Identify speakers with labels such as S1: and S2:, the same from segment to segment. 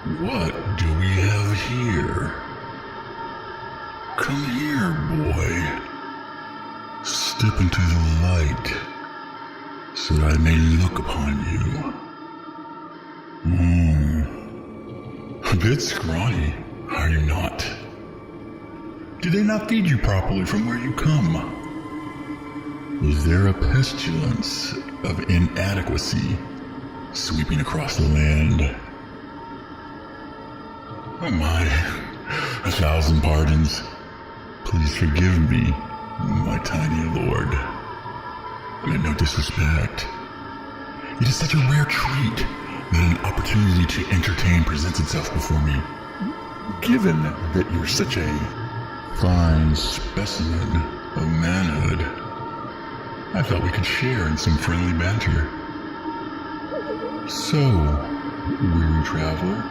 S1: What do we have here? Come here, boy. Step into the light, so that I may look upon you. A bit scrawny, are you not? Did they not feed you properly from where you come? Is there a pestilence of inadequacy sweeping across the land? Oh my, 1,000 pardons. Please forgive me, my tiny lord. I meant no disrespect. It is such a rare treat that an opportunity to entertain presents itself before me. Given that you're such a fine specimen of manhood, I thought we could share in some friendly banter. So, weary traveler,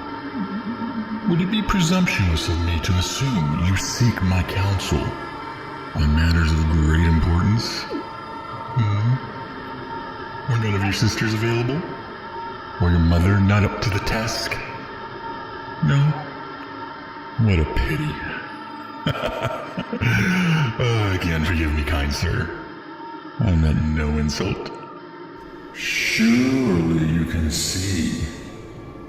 S1: would it be presumptuous of me to assume you seek my counsel on matters of great importance? Were none of your sisters available? Or your mother not up to the task? No? What a pity. Again, forgive me, kind sir. I meant no insult. Surely you can see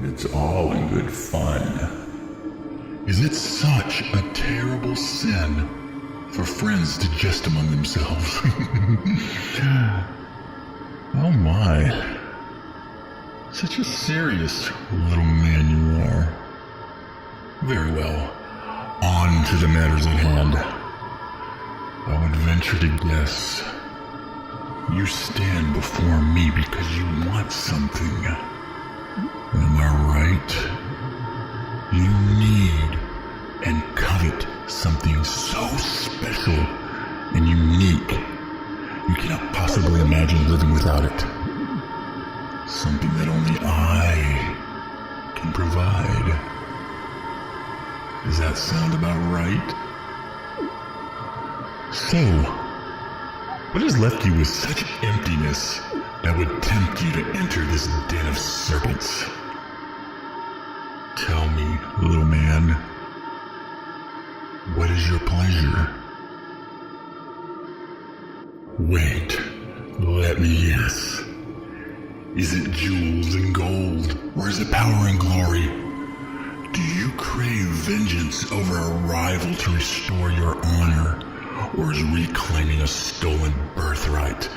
S1: it's all in good fun. Is it such a terrible sin for friends to jest among themselves? Oh my. Such a serious little man you are. Very well. On to the matters at hand. I would venture to guess you stand before me because you want something. Am I right? You need and covet something so special and unique you cannot possibly imagine living without it. Something that only I can provide. Does that sound about right? So, what has left you with such emptiness that would tempt you to enter this den of serpents? Tell me, little man, what is your pleasure? Wait, let me guess. Is it jewels and gold, or is it power and glory? Do you crave vengeance over a rival to restore your honor, or is reclaiming a stolen birthright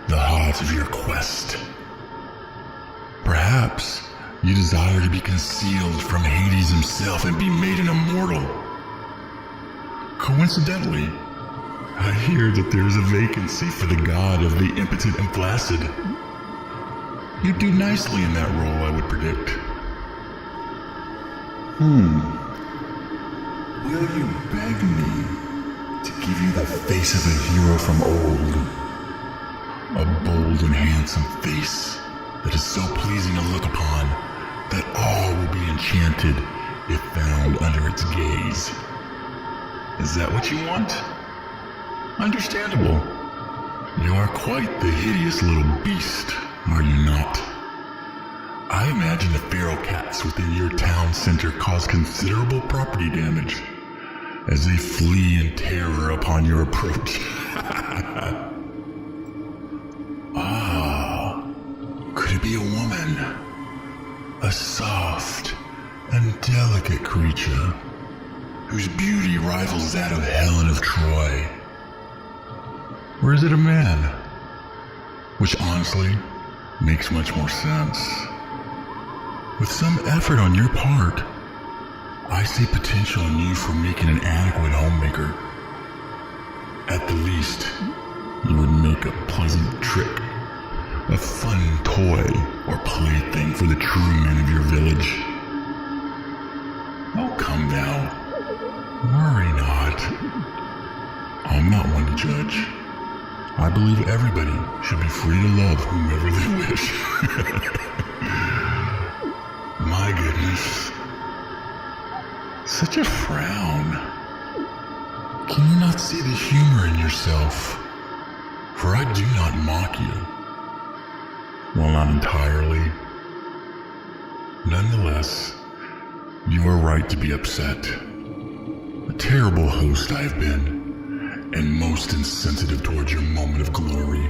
S1: the heart of your quest? Perhaps you desire to be concealed from Hades himself and be made an immortal. Coincidentally, I hear that there is a vacancy for the god of the impotent and flaccid. You do nicely in that role, I would predict. Will you beg me to give you the face of a hero from old? A bold and handsome face that is so pleasing to look upon that all will be enchanted if found under its gaze. Is that what you want? Understandable. You are quite the hideous little beast, are you not? I imagine the feral cats within your town center cause considerable property damage as they flee in terror upon your approach. Could it be a woman? A soft and delicate creature whose beauty rivals that of Helen of Troy? Or is it a man? Which honestly makes much more sense. With some effort on your part, I see potential in you for making an adequate homemaker. At the least, you would make a pleasant trick, a fun toy or plaything for the true men of your village. Oh, come now. Worry not. I'm not one to judge. I believe everybody should be free to love whomever they wish. My goodness. Such a frown. Can you not see the humor in yourself? For I do not mock you. Well, not entirely. Nonetheless, You are right to be upset. A terrible host I have been, and most insensitive towards your moment of glory.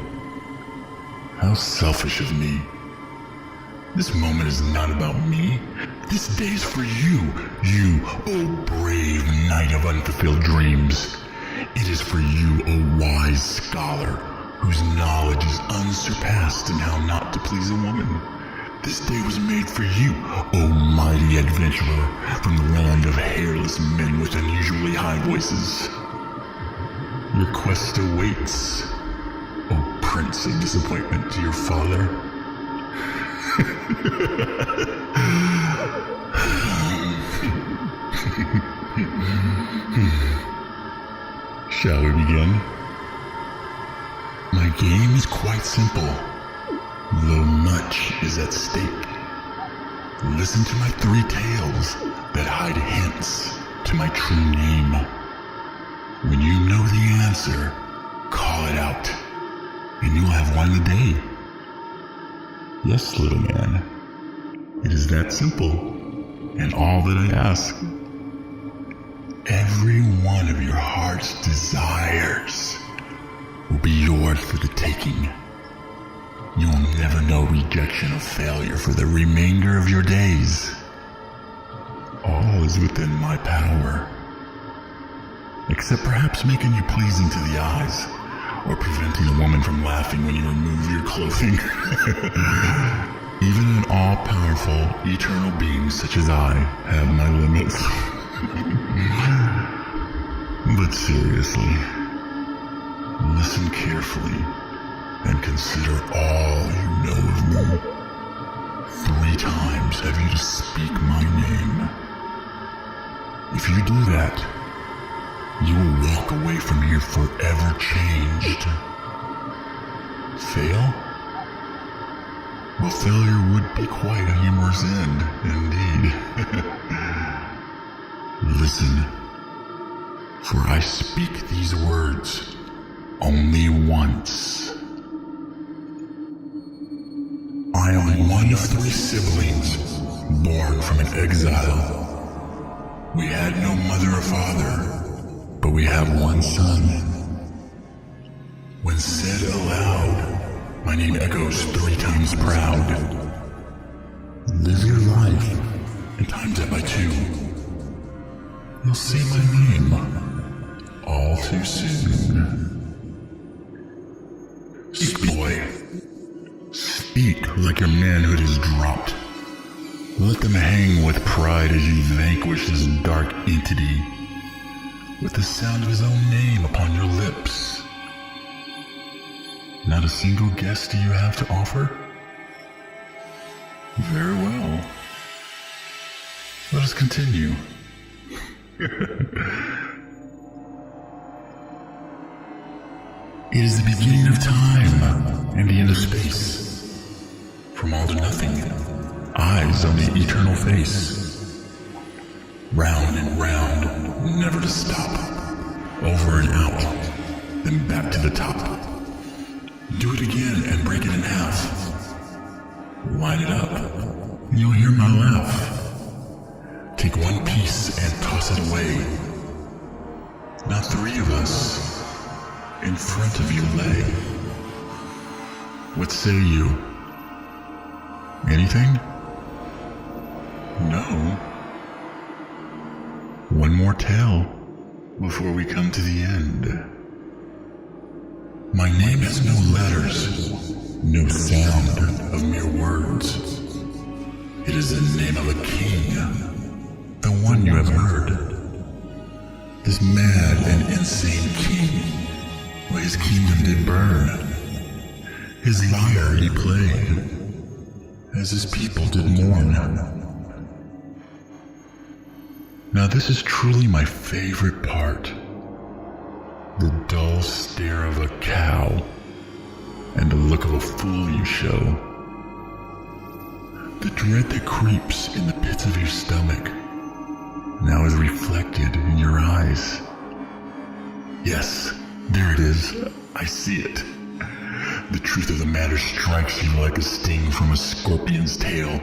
S1: How selfish of me. This moment is not about me. This day is for you. You, oh brave knight of unfulfilled dreams. It is for you, oh wise scholar, whose knowledge is unsurpassed in how not to please a woman. This day was made for you, O mighty adventurer from the land of hairless men with unusually high voices. Your quest awaits, O prince of disappointment to your father. Shall we begin? My game is quite simple. Though much is at stake. Listen to my 3 tales that hide hints to my true name. When you know the answer, call it out, and you'll have won the day. Yes, little man, it is that simple, and all that I ask. Every one of your heart's desires will be yours for the taking. You'll never know rejection or failure for the remainder of your days. All is within my power. Except perhaps making you pleasing to the eyes, or preventing a woman from laughing when you remove your clothing. Even an all-powerful, eternal being such as I have my limits. But seriously, listen carefully and consider all you know of me. 3 times have you to speak my name. If you do that, you will walk away from here forever changed. Fail? Well, failure would be quite a humorous end, indeed. Listen, for I speak these words only once. I am one of 3 siblings, born from an exile. We had no mother or father, but we have one son. When said aloud, my name echoes 3 times proud. Live your life, and times that by 2. You'll see my name all too soon. Speak, boy. Speak like your manhood is dropped. Let them hang with pride as you vanquish this dark entity with the sound of his own name upon your lips. Not a single guess do you have to offer? Very well. Let us continue. It is the beginning of time and the end of space. From all to nothing, eyes on the eternal face. Round and round, never to stop. Over and out, then back to the top. Do it again and break it in half. Line it up, and you'll hear my laugh. Take one piece and toss it away. Now 3 of us in front of you lay. What say you? Anything? No. One more tale before we come to the end. My name has no letters, no sound of mere words. It is the name of a king, the one you have heard. This mad and insane king, where his kingdom did burn. His lyre he played, as his people did mourn. Now this is truly my favorite part. The dull stare of a cow, and the look of a fool you show. The dread that creeps in the pits of your stomach, now is reflected in your eyes. Yes, there it is. I see it. The truth of the matter strikes you like a sting from a scorpion's tail.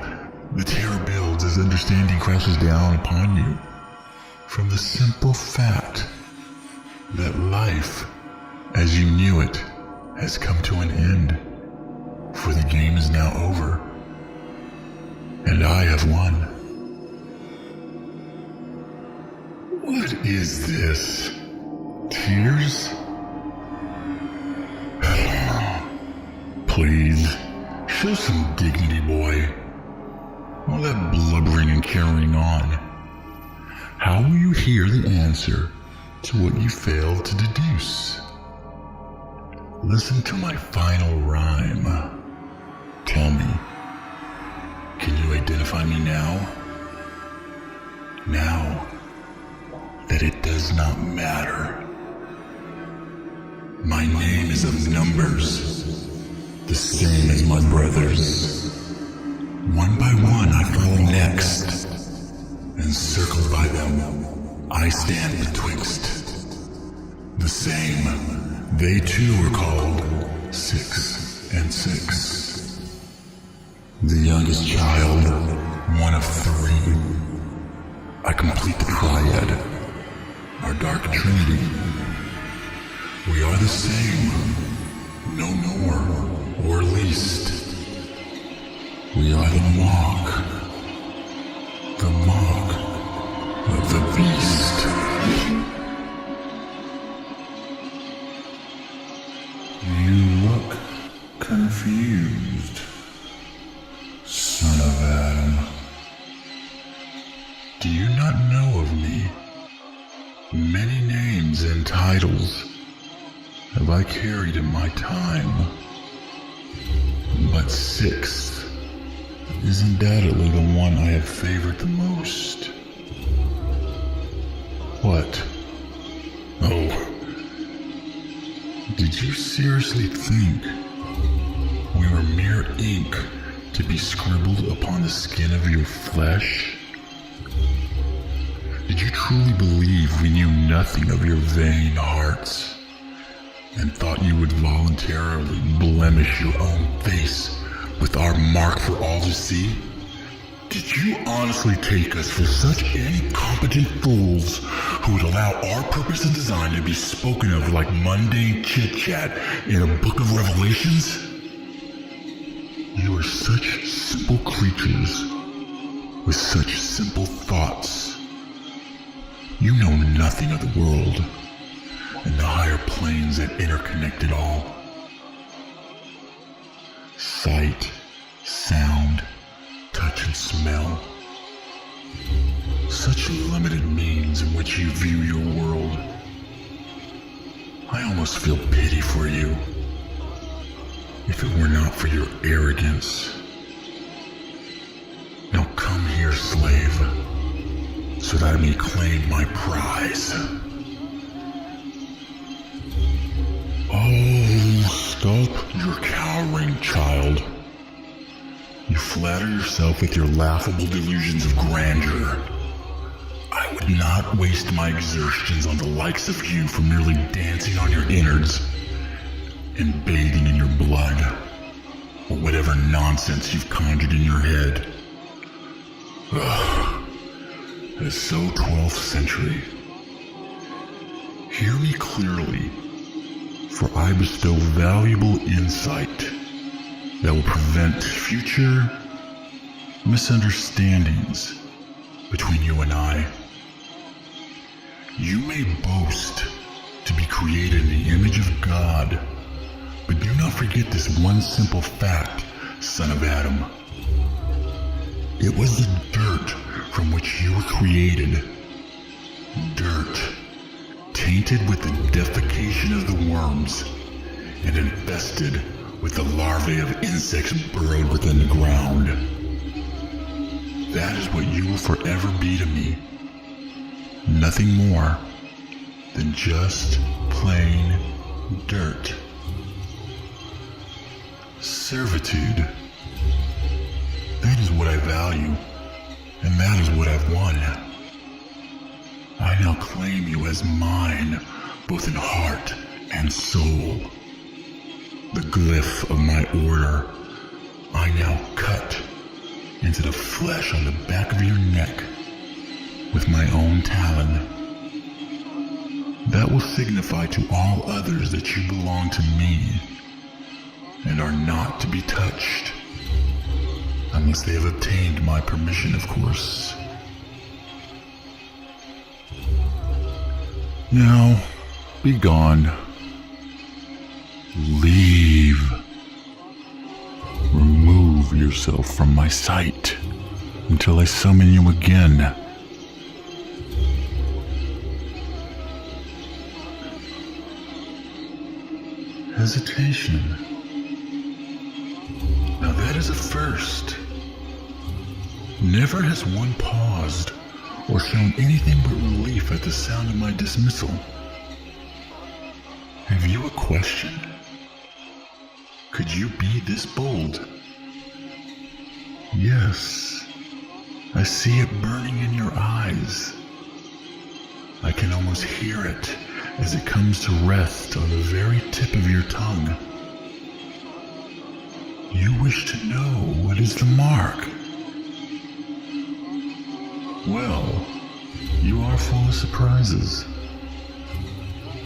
S1: The terror builds as understanding crashes down upon you from the simple fact that life, as you knew it, has come to an end, for the game is now over, and I have won. What is this? Tears? Please, show some dignity, boy. All that blubbering and carrying on. How will you hear the answer to what you failed to deduce? Listen to my final rhyme. Tell me, can you identify me now? Now that it does not matter. My name is of numbers, the same as my brothers. One by one I follow next, and circled by them I stand betwixt. The same, they too are called 6 and 6. The youngest child, one of 3. I complete the triad, our dark trinity. We are the same, no more or least. We are the mark of the beast. You look confused, son of Adam. Do you not know of me? Many names and titles have I carried in my time, but 6 is undoubtedly the one I have favored the most. What? Oh, did you seriously think we were mere ink to be scribbled upon the skin of your flesh? Did you truly believe we knew nothing of your vain hearts, and thought you would voluntarily blemish your own face with our mark for all to see? Did you honestly take us for such incompetent fools who would allow our purpose and design to be spoken of like mundane chit-chat in a book of revelations? You are such simple creatures with such simple thoughts. You know nothing of the world and the higher planes that interconnect it all. Sight, sound, touch, and smell. Such limited means in which you view your world. I almost feel pity for you, if it were not for your arrogance. Now come here, slave, so that I may claim my prize. Oh, stop your cowering, child. You flatter yourself with your laughable delusions of grandeur. I would not waste my exertions on the likes of you for merely dancing on your innards and bathing in your blood, or whatever nonsense you've conjured in your head. Ugh, it's so 12th century. Hear me clearly, for I bestow valuable insight that will prevent future misunderstandings between you and I. You may boast to be created in the image of God, but do not forget this one simple fact, son of Adam. It was the dirt from which you were created. Dirt, tainted with the defecation of the worms, and infested with the larvae of insects burrowed within the ground. That is what you will forever be to me. Nothing more than just plain dirt. Servitude. That is what I value, and that is what I've won. I now claim you as mine, both in heart and soul. The glyph of my order I now cut into the flesh on the back of your neck with my own talon. That will signify to all others that you belong to me and are not to be touched, unless they have obtained my permission, of course. Now, be gone. Leave. Remove yourself from my sight until I summon you again. Hesitation. Now that is a first. Never has one paused or shown anything but relief at the sound of my dismissal. Have you a question? Could you be this bold? Yes, I see it burning in your eyes. I can almost hear it as it comes to rest on the very tip of your tongue. You wish to know what is the mark? Well, you are full of surprises.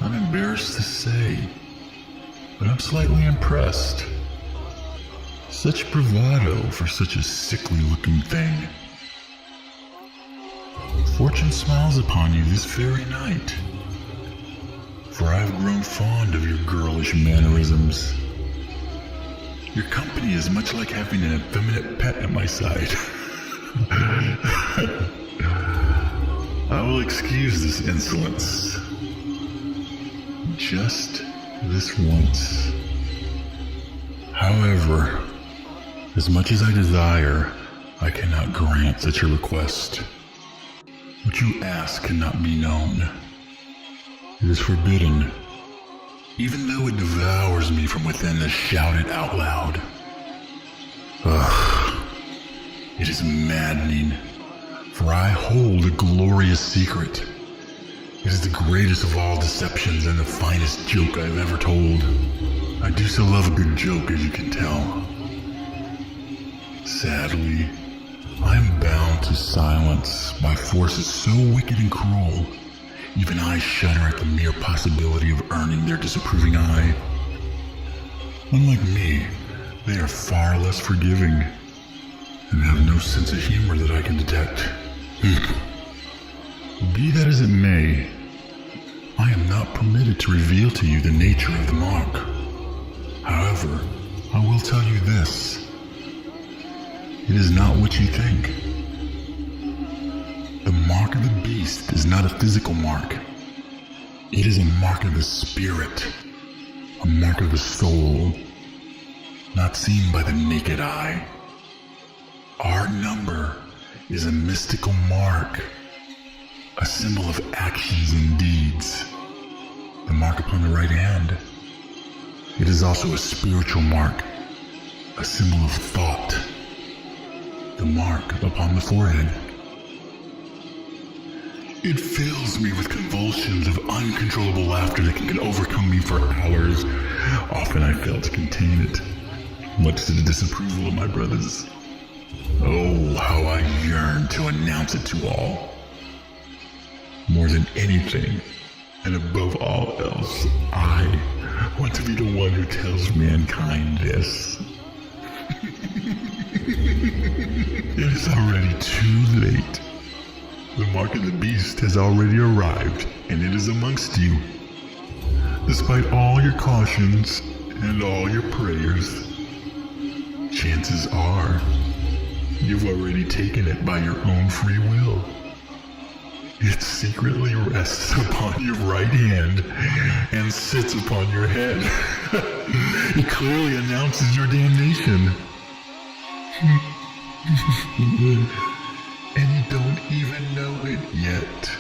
S1: I'm embarrassed to say, but I'm slightly impressed. Such bravado for such a sickly-looking thing. Fortune smiles upon you this very night, for I have grown fond of your girlish mannerisms. Your company is much like having an effeminate pet at my side. I will excuse this insolence. Just this once. However, as much as I desire, I cannot grant such a request. What you ask cannot be known. It is forbidden, even though it devours me from within to shout it out loud. Ugh, it is maddening, for I hold a glorious secret. It is the greatest of all deceptions and the finest joke I have ever told. I do so love a good joke, as you can tell. Sadly, I am bound to silence by forces so wicked and cruel, even I shudder at the mere possibility of earning their disapproving eye. Unlike me, they are far less forgiving, and have no sense of humor that I can detect. Be that as it may, I am not permitted to reveal to you the nature of the mark. However, I will tell you this. It is not what you think. The mark of the beast is not a physical mark. It is a mark of the spirit, a mark of the soul, not seen by the naked eye. Our number is a mystical mark, a symbol of actions and deeds. The mark upon the right hand. It is also a spiritual mark, a symbol of thought. The mark upon the forehead. It fills me with convulsions of uncontrollable laughter that can overcome me for hours. Often I fail to contain it, much to the disapproval of my brothers. Oh, how I yearn to announce it to all. More than anything, and above all else, I want to be the one who tells mankind this. It is already too late. The mark of the beast has already arrived, and it is amongst you. Despite all your cautions and all your prayers, chances are you've already taken it by your own free will. It secretly rests upon your right hand and sits upon your head. It clearly announces your damnation. And you don't even know it yet.